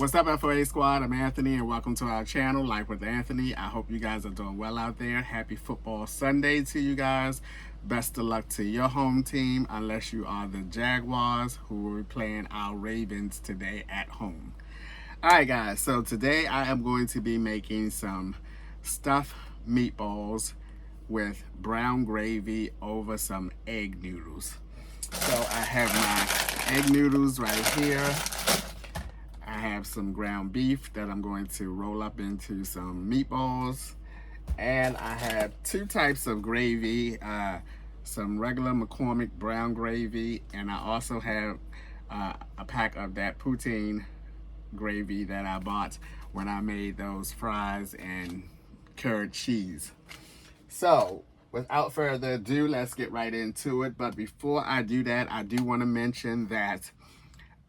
What's up, FOA Squad? I'm Anthony, and welcome to our channel, Life with Anthony. I hope you guys are doing well out there. Happy Football Sunday to you guys. Best of luck to your home team, unless you are the Jaguars, who will be playing our Ravens today at home. All right, guys, so today I am going to be making some stuffed meatballs with brown gravy over some egg noodles. So I have my egg noodles right here. I have some ground beef that I'm going to roll up into some meatballs. And I have two types of gravy, some regular McCormick brown gravy, and I also have a pack of that Poutine gravy that I bought when I made those fries and curd cheese. So, without further ado, let's get right into it. But before I do that, I do want to mention that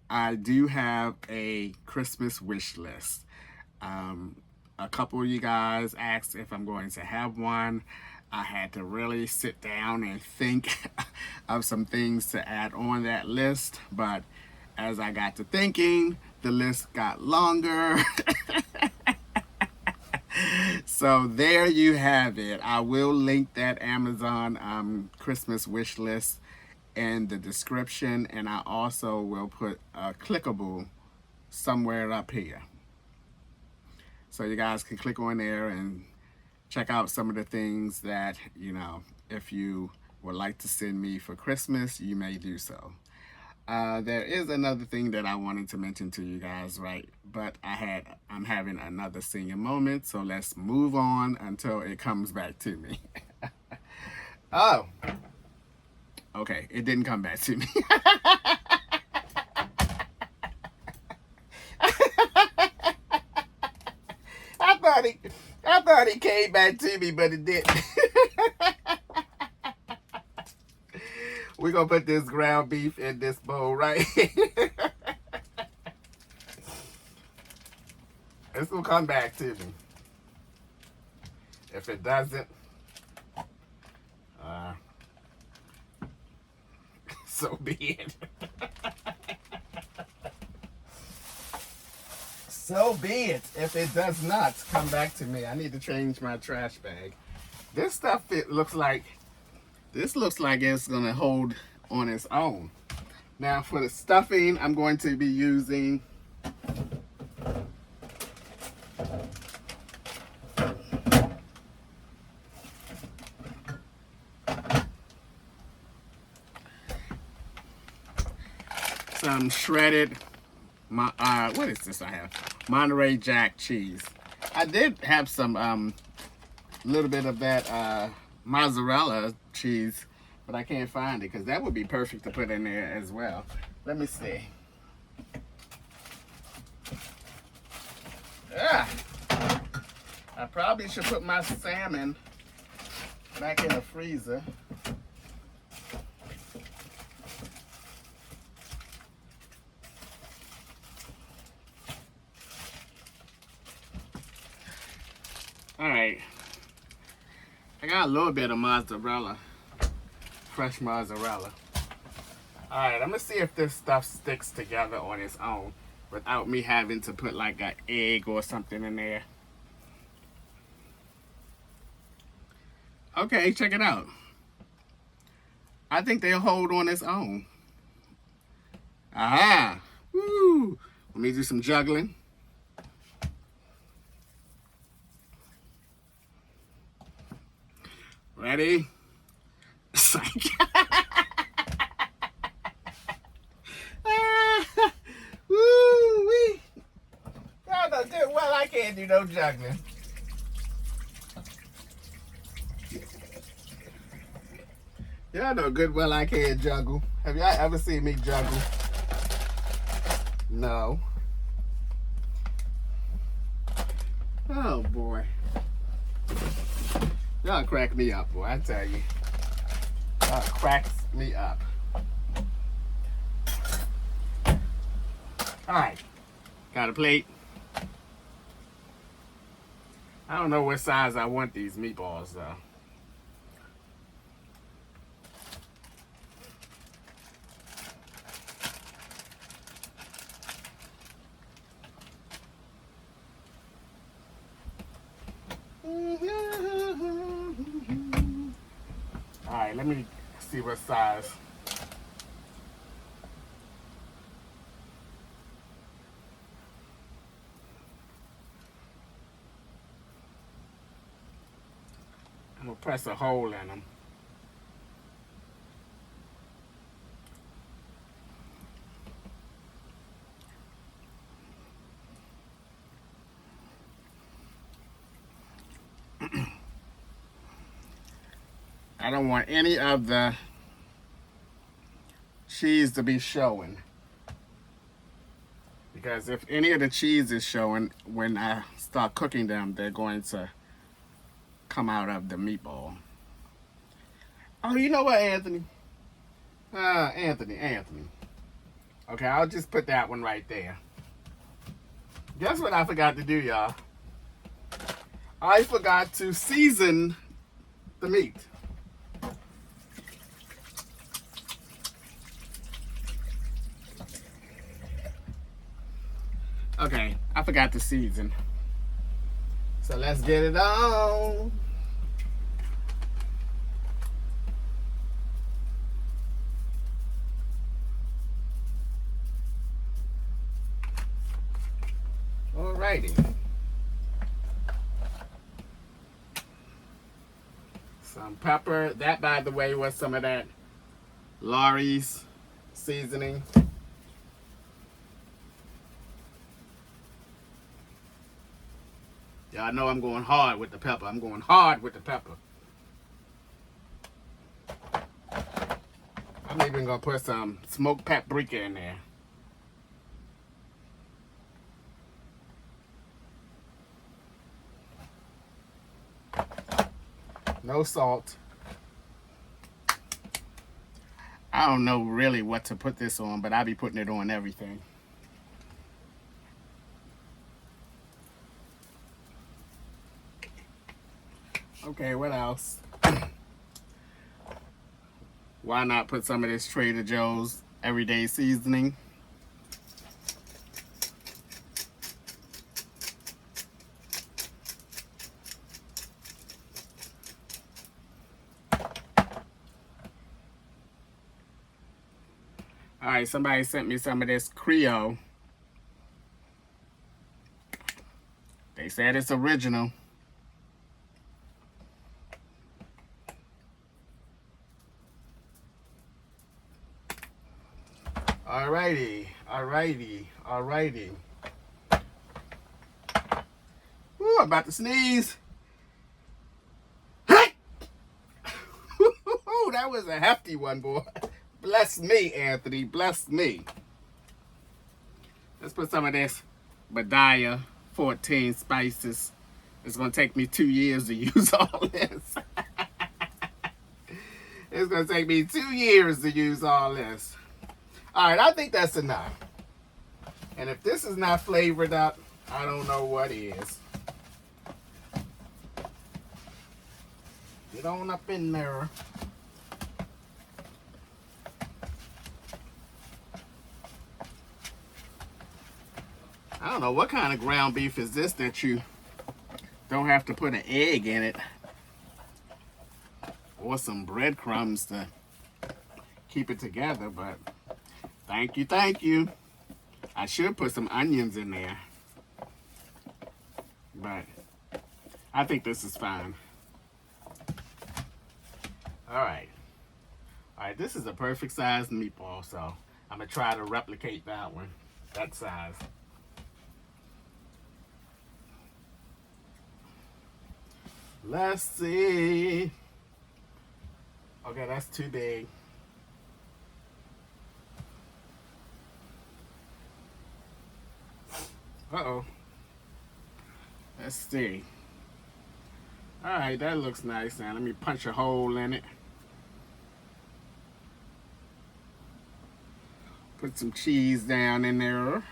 I do have a Christmas wish list. A couple of you guys asked if I'm going to have one. I had to really sit down and think of some things to add on that list. But as I got to thinking, the list got longer. So there you have it. I will link that Amazon Christmas wish list in the description, and I also will put a clickable somewhere up here. So you guys can click on there and check out some of the things that, if you would like to send me for Christmas, you may do so. There is another thing that I wanted to mention to you guys, right? But I'm having another singing moment, so let's move on until it comes back to me. Oh, okay, it didn't come back to me. I thought he came back to me, but it didn't. We're gonna put this ground beef in this bowl right here. It's gonna come back to me. If it doesn't, so be it. So be it. If it does not come back to me, I need to change my trash bag. This stuff, looks like it's gonna hold on its own. Now for the stuffing, I'm going to be using some shredded, what is this I have? Monterey Jack cheese. I did have some little bit of that mozzarella cheese, but I can't find it because that would be perfect to put in there as well. Let me see. Ah, I probably should put my salmon back in the freezer. All right, I got a little bit of mozzarella, fresh mozzarella. All right, I'm gonna see if this stuff sticks together on its own without me having to put like an egg or something in there. Okay, check it out. I think they'll hold on its own. Aha! Woo! Let me do some juggling. Ready? Psych. Woo-wee. Y'all know good well I can't do no juggling. Y'all know good well I can't juggle. Have y'all ever seen me juggle? No. Oh boy. Y'all crack me up, boy, I tell you. Y'all cracks me up. Alright. Got a plate. I don't know what size I want these meatballs though. let me see what size. I'm gonna press a hole in them. I don't want any of the cheese to be showing, because if any of the cheese is showing when I start cooking them, they're going to come out of the meatball. Oh, you know what, Anthony? Anthony. Okay, I'll just put that one right there. Guess what I forgot to do, y'all? I forgot to season the meat. Okay, I forgot to season. So let's get it on. Alrighty. Some pepper. That, by the way, was some of that Lawry's seasoning. Y'all know I'm going hard with the pepper. I'm going hard with the pepper. I'm even going to put some smoked paprika in there. No salt. I don't know really what to put this on, but I'll be putting it on everything. Okay, what else? Why not put some of this Trader Joe's everyday seasoning? All right, somebody sent me some of this Creole. They said it's original. Alrighty. Ooh, I'm about to sneeze. Ooh, that was a hefty one, boy. Bless me, Anthony. Bless me. Let's put some of this Badaya 14 spices. It's going to take me 2 years to use all this. It's going to take me 2 years to use all this. All right, I think that's enough. And if this is not flavored up, I don't know what is. Get on up in there. I don't know what kind of ground beef is this that you don't have to put an egg in it. Or some breadcrumbs to keep it together, but thank you. I should put some onions in there, but I think this is fine. All right, this is a perfect size meatball, so I'm gonna try to replicate that one, that size. Let's see. Okay, that's too big. Uh-oh. Let's see. Alright, that looks nice now. Let me punch a hole in it. Put some cheese down in there.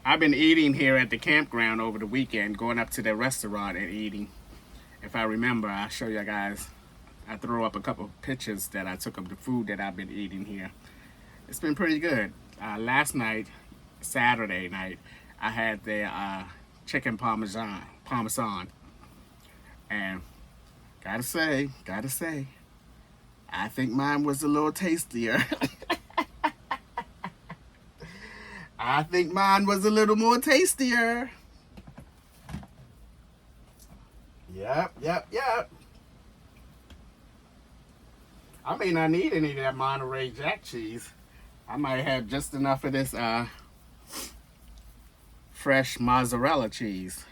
I've been eating here at the campground over the weekend, going up to the restaurant and eating. If I remember, I'll show you guys. I throw up a couple of pictures that I took of the food that I've been eating here. It's been pretty good. Last night, Saturday night, I had the chicken parmesan. And gotta say, I think mine was a little tastier. I think mine was a little more tastier. Yep. I may not need any of that Monterey Jack cheese. I might have just enough of this fresh mozzarella cheese.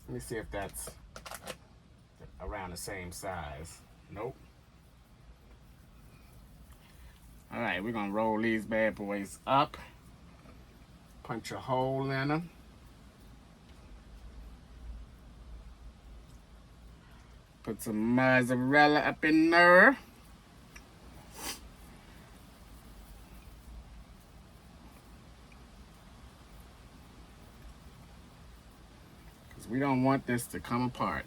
Let me see if that's around the same size. Nope. All right, we're gonna roll these bad boys up. Punch a hole in them. Put some mozzarella up in there. Because we don't want this to come apart.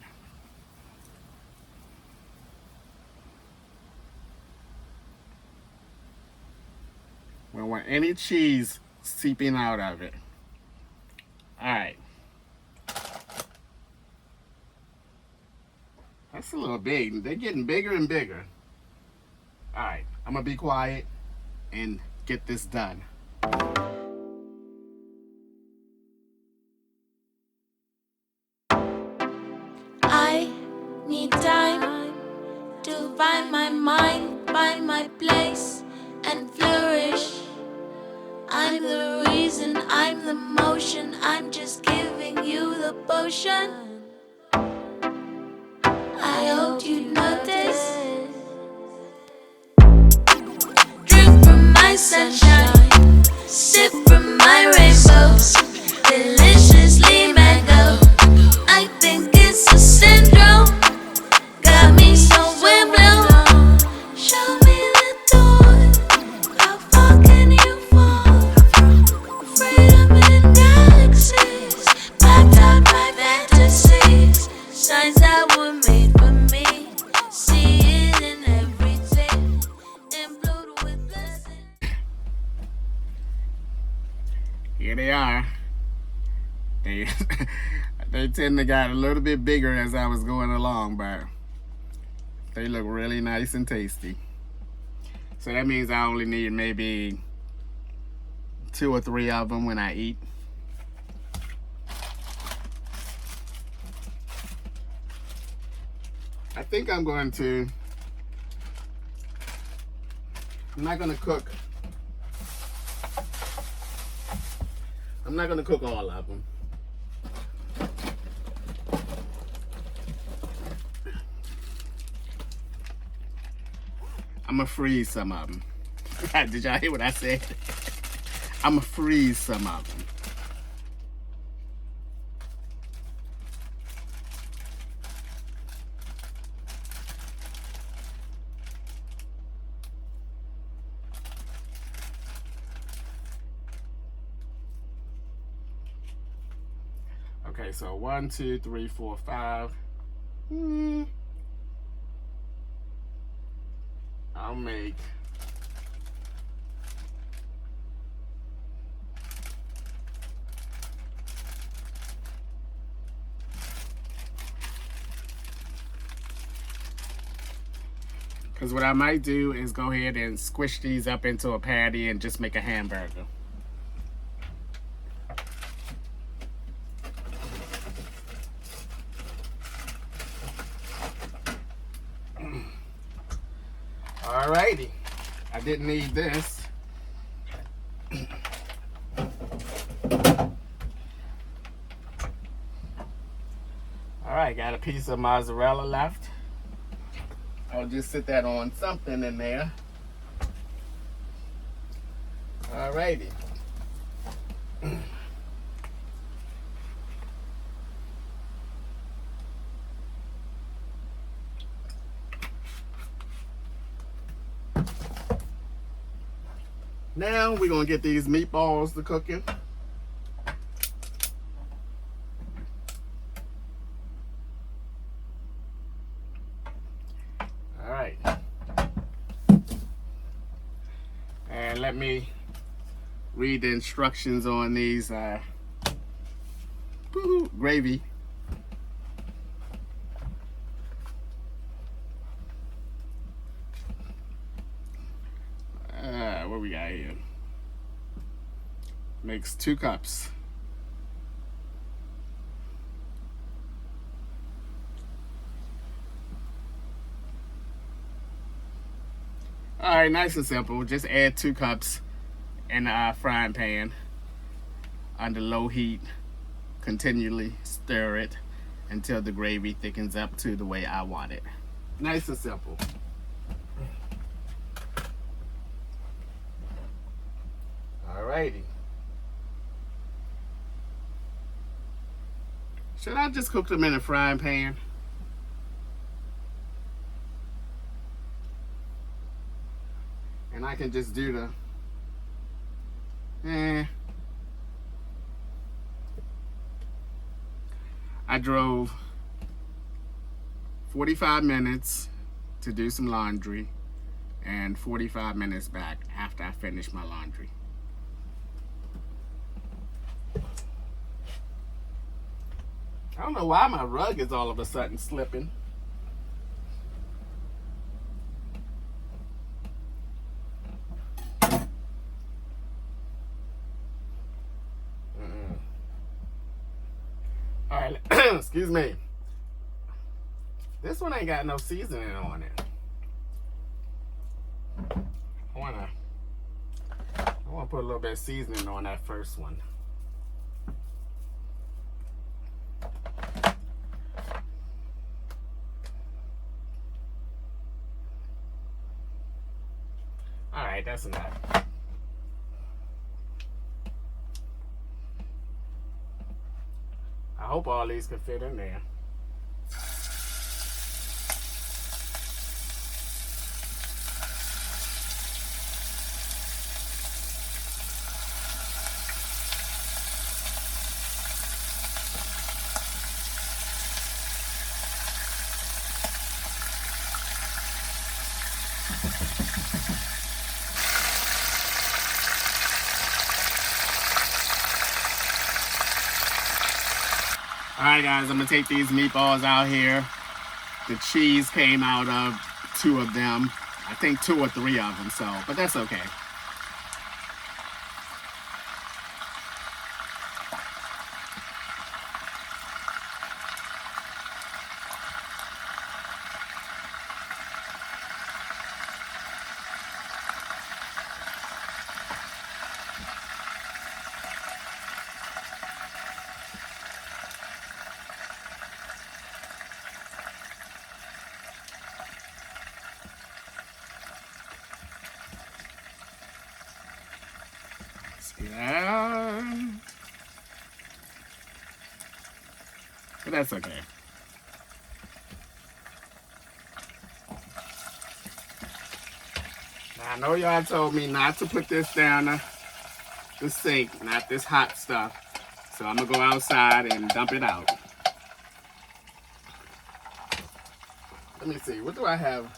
We don't want any cheese seeping out of it. All right. That's a little big. They're getting bigger and bigger. All right, I'm gonna be quiet and get this done. I need time to find my mind, find my place, and flourish. I'm the reason, I'm the motion, I'm just giving you the potion. I hope you notice. Drink from my sunshine, sip from my rainbows, deliciously mango. I think it's a syndrome, got me so windblown. Show me the door, how far can you fall? Freedom in galaxies, blacked out by fantasies, signs that were made for me. See it in everything, implode with blessing. Here they are. They they tend to get a little bit bigger as I was going along, but they look really nice and tasty. So that means I only need maybe 2 or 3 of them when I eat. I think I'm not gonna cook. I'm not gonna cook all of them. I'm gonna freeze some of them. Did y'all hear what I said? I'm gonna freeze some of them. Okay, so 1, 2, 3, 4, 5. I'll make because what I might do is go ahead and squish these up into a patty and just make a hamburger. Alrighty, I didn't need this. Alright, got a piece of mozzarella left. I'll just sit that on something in there. Alrighty. Now we're gonna get these meatballs to cooking. All right. And let me read the instructions on these gravy. what we got here? Makes 2 cups. All right, nice and simple. Just add 2 cups in a frying pan under low heat. Continually stir it until the gravy thickens up to the way I want it. Nice and simple. Alrighty. Should I just cook them in a frying pan? And I can just do I drove 45 minutes to do some laundry and 45 minutes back after I finished my laundry. I don't know why my rug is all of a sudden slipping. All right, excuse me. This one ain't got no seasoning on it. I wanna put a little bit of seasoning on that first one. All right, that's enough. I hope all these can fit in there. Alright guys, I'm going to take these meatballs out here. The cheese came out of 2 of them. I think 2 or 3 of them, but that's okay. Yeah. But that's okay. Now, I know y'all told me not to put this down the sink, not this hot stuff. So I'm going to go outside and dump it out. Let me see. What do I have?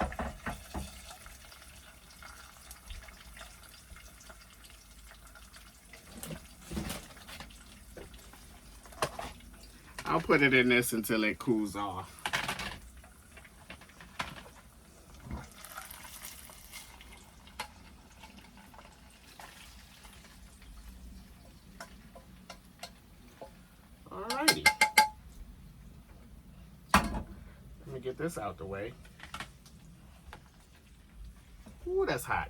I'll put it in this until it cools off. Alrighty. Let me get this out the way. Ooh, that's hot.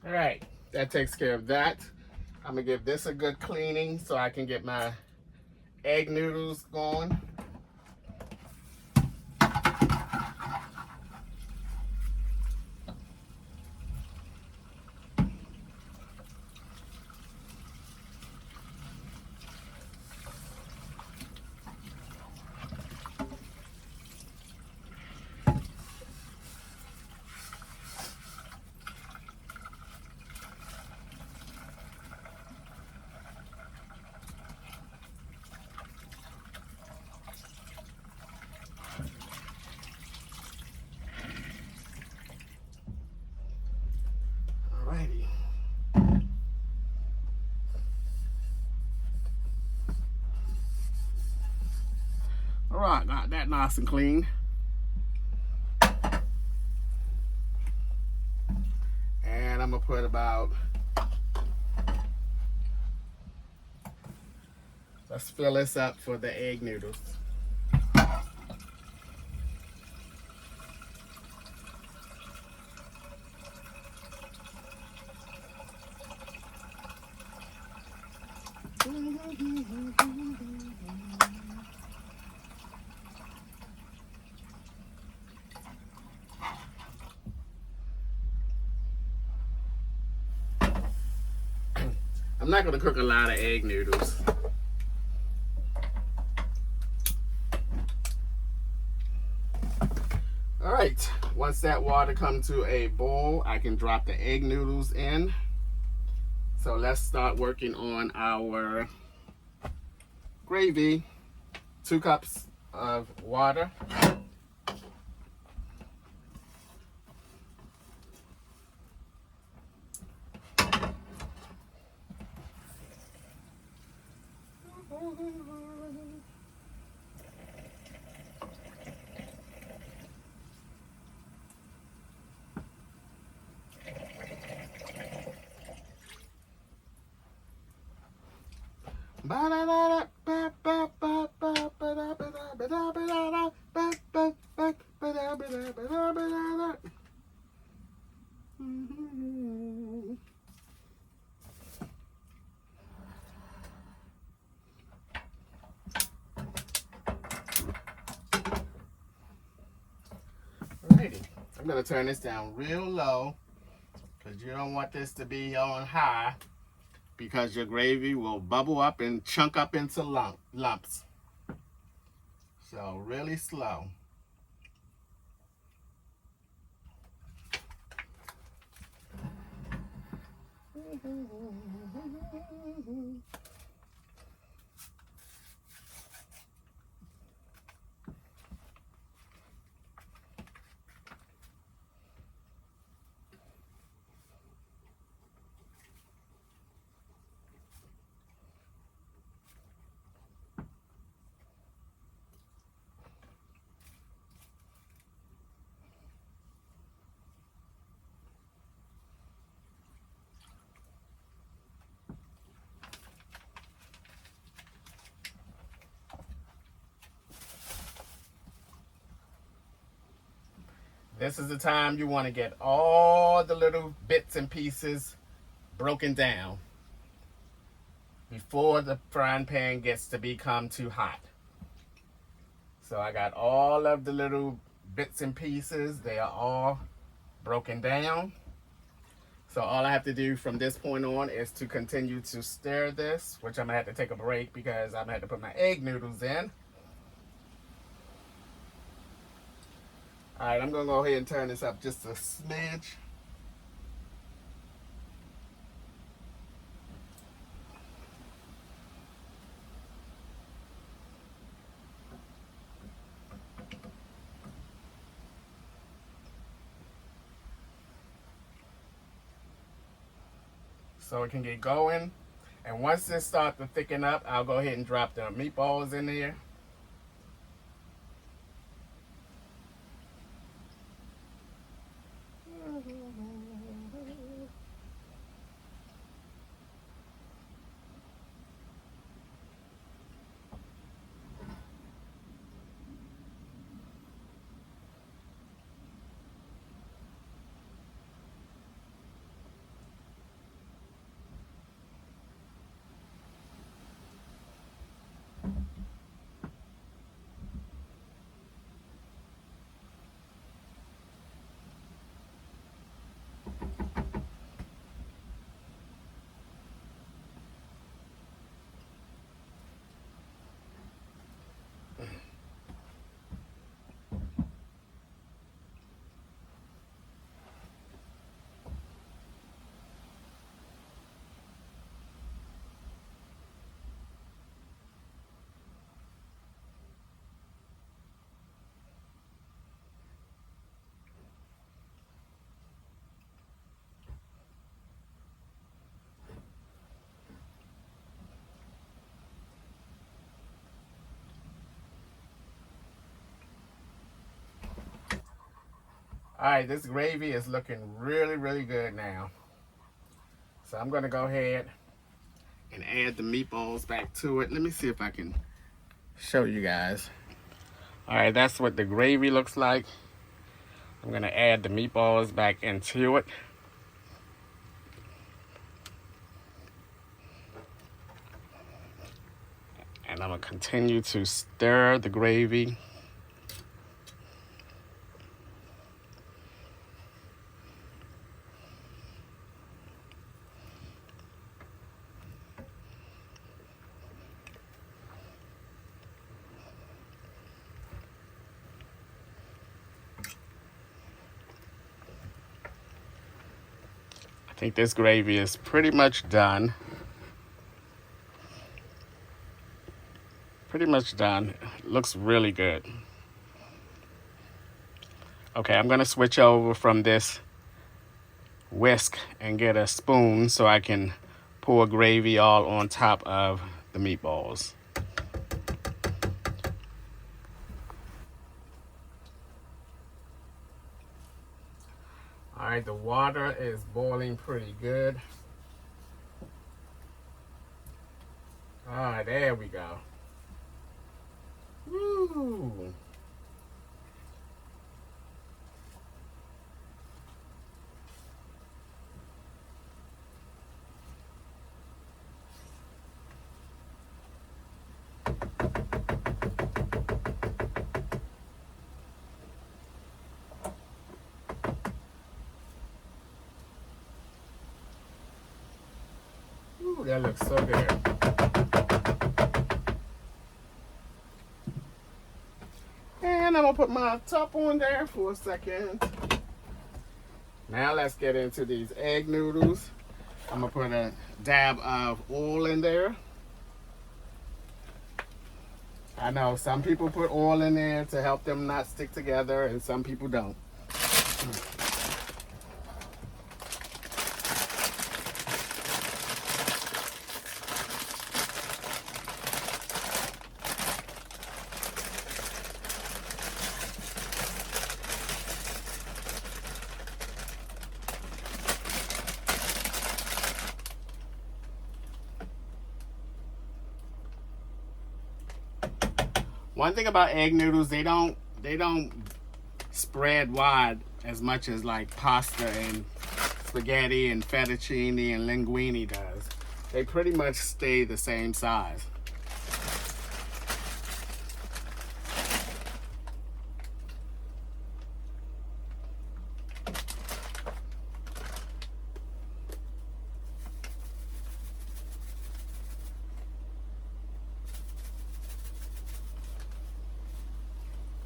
All right, that takes care of that. I'm gonna give this a good cleaning so I can get my egg noodles going. got that nice and clean. And I'm gonna put about, let's fill this up for the egg noodles. I'm not gonna cook a lot of egg noodles. All right, once that water comes to a boil, I can drop the egg noodles in. So let's start working on our gravy. 2 cups of water. Alrighty, I'm gonna turn this down real low because you don't want this to be on high, because your gravy will bubble up and chunk up into lumps. So really slow. This is the time you want to get all the little bits and pieces broken down before the frying pan gets to become too hot. So I got all of the little bits and pieces. They are all broken down. So all I have to do from this point on is to continue to stir this, which I'm gonna have to take a break because I'm gonna have to put my egg noodles in. All right, I'm gonna go ahead and turn this up just a smidge. So it can get going. And once this starts to thicken up, I'll go ahead and drop the meatballs in there. right, this gravy is looking really, really good now. So I'm gonna go ahead and add the meatballs back to it. Let me see if I can show you guys. All right, that's what the gravy looks like. I'm gonna add the meatballs back into it. And I'm gonna continue to stir the gravy. I think this gravy is pretty much done. Pretty much done. It looks really good. Okay, I'm gonna switch over from this whisk and get a spoon so I can pour gravy all on top of the meatballs. All right, the water is boiling pretty good. All right, there we go. Woo! Ooh, that looks so good. And I'm gonna put my top on there for a second. Now let's get into these egg noodles. I'm gonna put a dab of oil in there. I know some people put oil in there to help them not stick together, and some people don't. One thing about egg noodles, they don't spread wide as much as like pasta and spaghetti and fettuccine and linguine does. They pretty much stay the same size.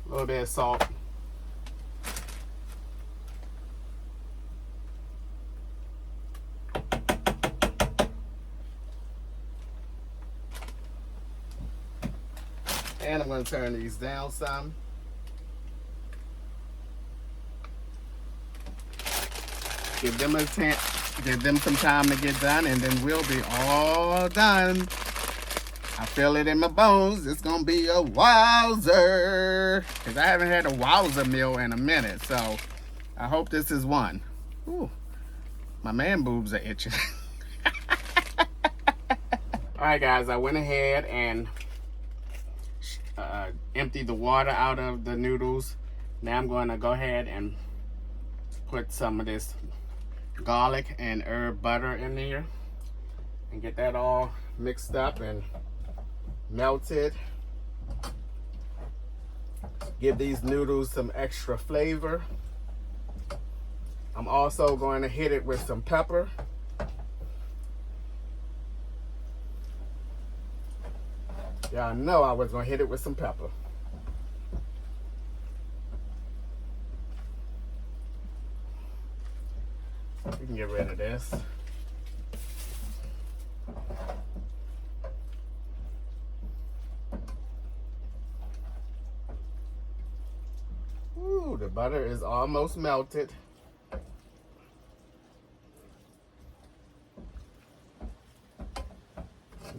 A little bit of salt. And I'm going to turn these down some. Give them some time to get done, and then we'll be all done. I feel it in my bones. It's gonna be a wowzer. Cause I haven't had a wowzer meal in a minute, so I hope this is one. Ooh, my man boobs are itching. All right, guys, I went ahead and emptied the water out of the noodles. Now I'm going to go ahead and put some of this garlic and herb butter in there and get that all mixed up and melted. Give these noodles some extra flavor. I'm also going to hit it with some pepper. Y'all know I was going to hit it with some pepper. We can get rid of this. Ooh, the butter is almost melted.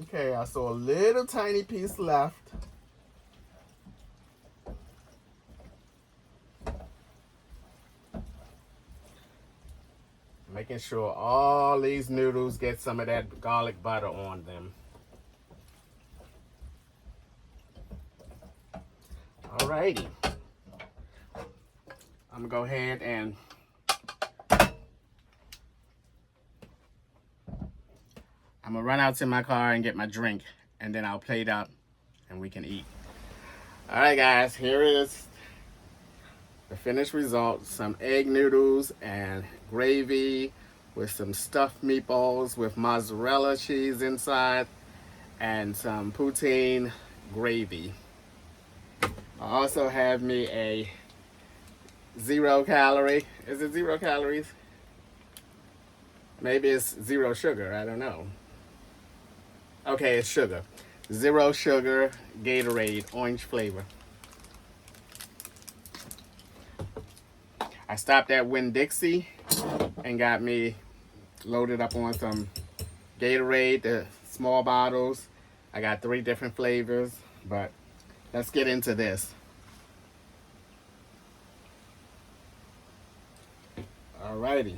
Okay, I saw a little tiny piece left. Making sure all these noodles get some of that garlic butter on them. Alrighty. I'm gonna go ahead and I'm gonna run out to my car and get my drink, and then I'll plate up and we can eat. Alright guys, here is the finished result. Some egg noodles and gravy with some stuffed meatballs with mozzarella cheese inside and some poutine gravy. I also have me a 0 calorie. Is it 0 calories? Maybe it's 0 sugar. I don't know. Okay, it's sugar. 0 sugar Gatorade, orange flavor. I stopped at Winn-Dixie and got me loaded up on some Gatorade, the small bottles. I got 3 different flavors, but let's get into this. Alrighty.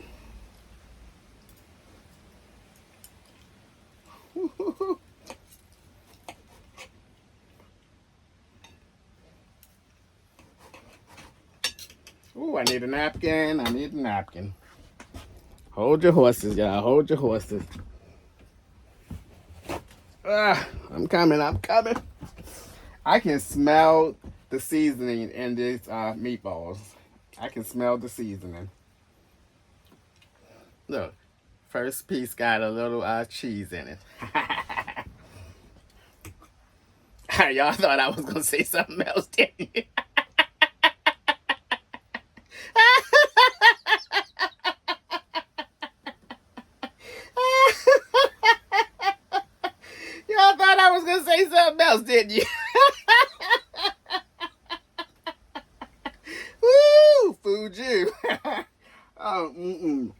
Ooh, I need a napkin. I need a napkin. Hold your horses, y'all. Hold your horses. I'm coming. I'm coming. I can smell the seasoning in these meatballs. I can smell the seasoning. Look, first piece got a little cheese in it. Y'all thought I was going to say something else, didn't you? Y'all thought I was going to say something else, didn't you? Woo! Food you. Oh,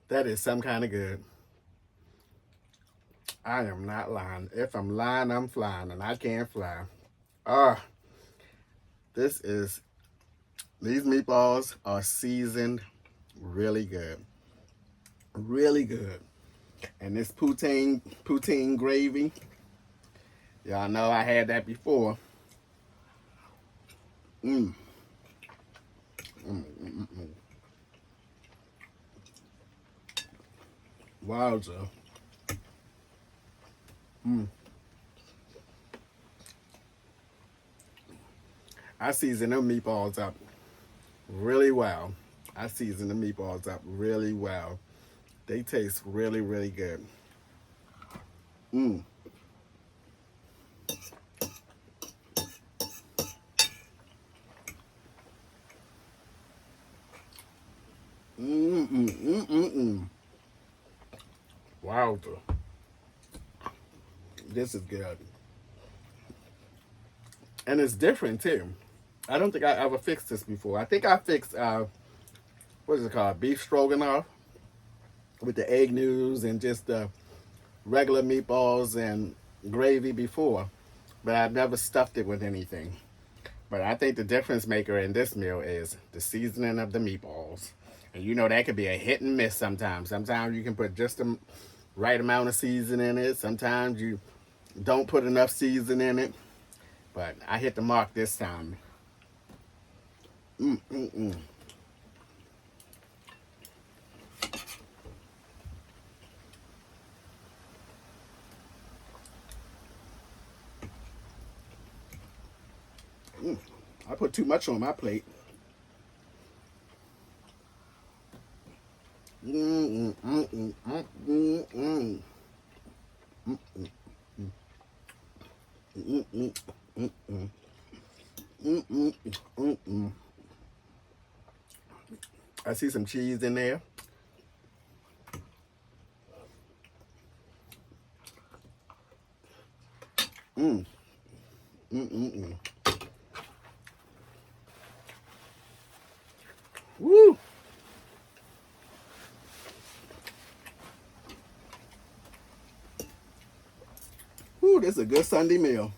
That is some kind of good. I am not lying. If I'm lying, I'm flying, and I can't fly. These meatballs are seasoned really good. Really good. And this poutine gravy, y'all know I had that before. Wowza. I season them meatballs up really well. I season the meatballs up really well. They taste really, really good. Wowza. This is good. And it's different too. I don't think I ever fixed this before. I think I fixed, what is it called? Beef stroganoff with the egg noodles and just the regular meatballs and gravy before. But I've never stuffed it with anything. But I think the difference maker in this meal is the seasoning of the meatballs. And you know that could be a hit and miss sometimes. Sometimes you can put just the right amount of seasoning in it. Sometimes you don't put enough seasoning in it. But I hit the mark this time. I put too much on my plate. I see some cheese in there. Woo! Woo, this is a good Sunday meal.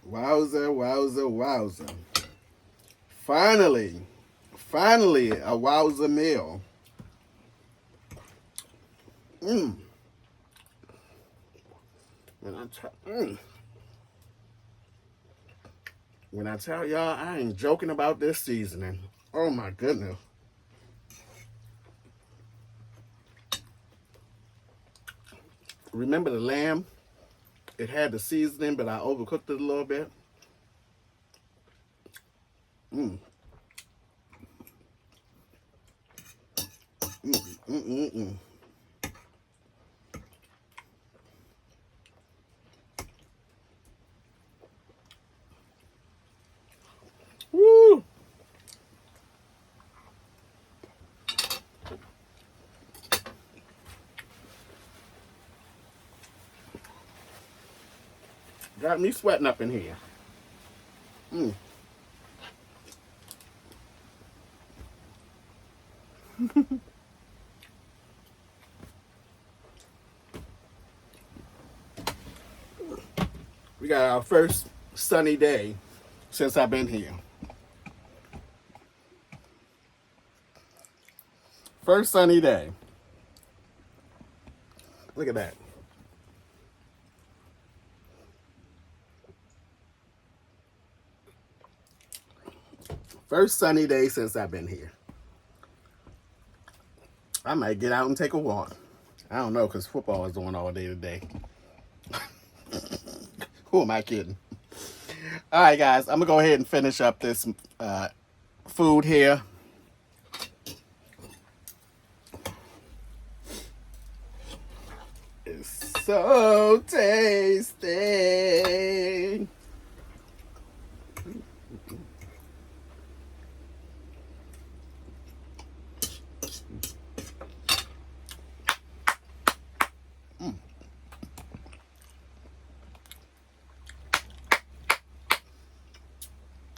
Wowza, wowza, wowza. Finally a wowza meal. When I tell y'all, I ain't joking about this seasoning. Oh my goodness. Remember the lamb? It had the seasoning, but I overcooked it a little bit. Woo! Got me sweating up in here. We got our first sunny day since I've been here. First sunny day. Look at that. First sunny day since I've been here. I might get out and take a walk. I don't know, because football is on all day today. Who am I kidding? All right, guys, I'm going to go ahead and finish up this food here. It's so tasty.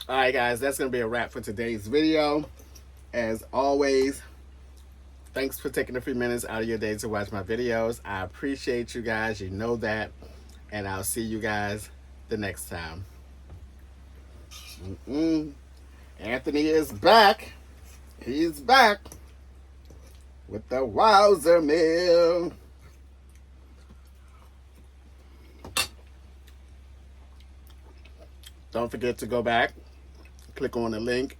All right, guys, that's going to be a wrap for today's video. As always, thanks for taking a few minutes out of your day to watch my videos. I appreciate you guys. You know that. And I'll see you guys the next time. Anthony is back. He's back with the Wowzer meal. Don't forget to go back, click on the link,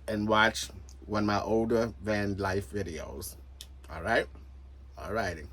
and watch one of my older van life videos. All right? All righty.